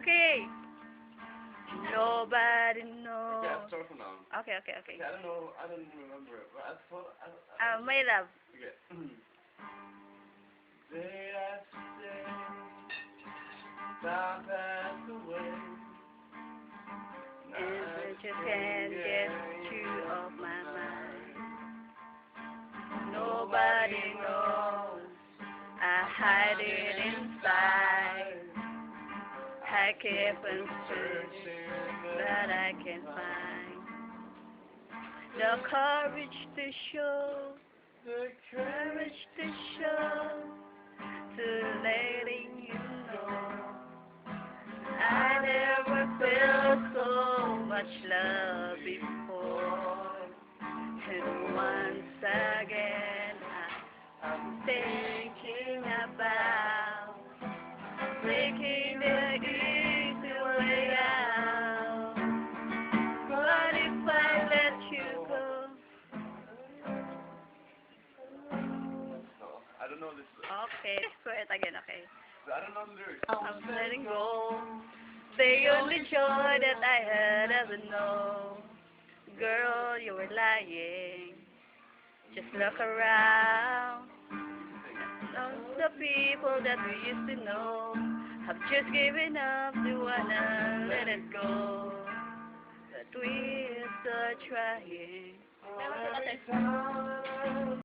Okay. Nobody knows. Yeah, start from now. Okay, okay, okay. Yeah, I don't remember it, but I thought, My love. okay. Day after day, time passed away. And you can't get you off my mind. Nobody knows. I hide it inside. I keep on searching, but I can't find the courage to show, The courage to show, to letting you know. I never felt so much love before, and once again I'm thinking about taking the easy way out. What if I let you go? No, I don't know this. Okay, let's it again, okay. I don't know the lyrics. I'm letting go. The only joy that I had ever known. Girl, you were lying. Just look around. The people that we used to know have just given up, they wanna let it go. But we're still trying. Every time